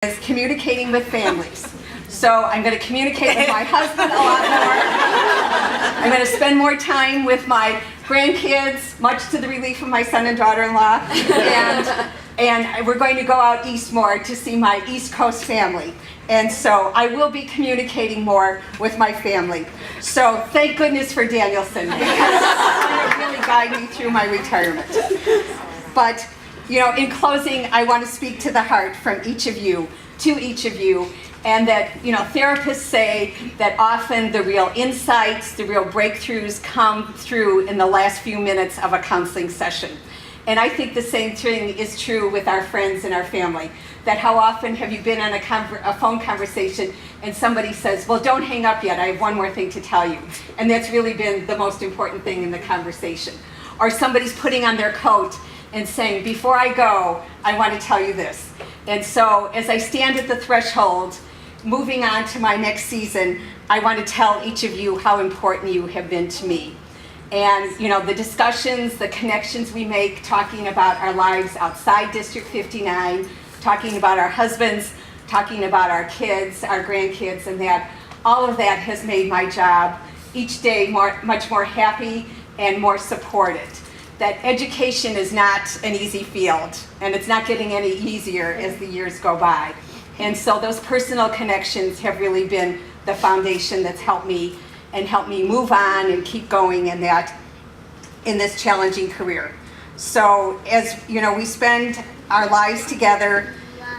is communicating with families. So I'm going to communicate with my husband a lot more. I'm going to spend more time with my grandkids, much to the relief of my son and daughter-in-law. And we're going to go out east more to see my East Coast family. And so I will be communicating more with my family. So thank goodness for Danielson, because it's going to really guide me through my retirement. But in closing, I want to speak to the heart from each of you, to each of you, and that, therapists say that often the real insights, the real breakthroughs come through in the last few minutes of a counseling session. And I think the same thing is true with our friends and our family, that how often have you been on a phone conversation and somebody says, well, don't hang up yet, I have one more thing to tell you. And that's really been the most important thing in the conversation. Or somebody's putting on their coat and saying, before I go, I want to tell you this. And so as I stand at the threshold, moving on to my next season, I want to tell each of you how important you have been to me. And the discussions, the connections we make, talking about our lives outside District 59, talking about our husbands, talking about our kids, our grandkids, and that, all of that has made my job each day much more happy and more supported. That education is not an easy field, and it's not getting any easier as the years go by. And so those personal connections have really been the foundation that's helped me move on and keep going in this challenging career. So as we spend our lives together,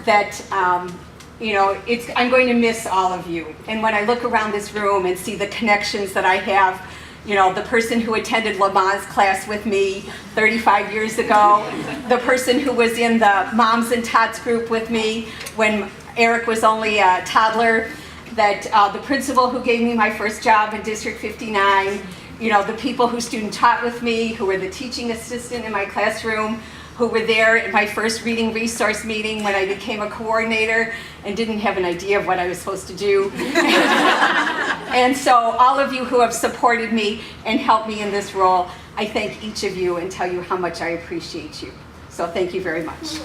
that I'm going to miss all of you. And when I look around this room and see the connections that I have, the person who attended Lamaze class with me 35 years ago, the person who was in the Moms and Tots group with me when Eric was only a toddler, that the principal who gave me my first job in District 59, the people who student taught with me, who were the teaching assistant in my classroom, who were there at my first reading resource meeting when I became a coordinator and didn't have an idea of what I was supposed to do. And so all of you who have supported me and helped me in this role, I thank each of you and tell you how much I appreciate you. So thank you very much.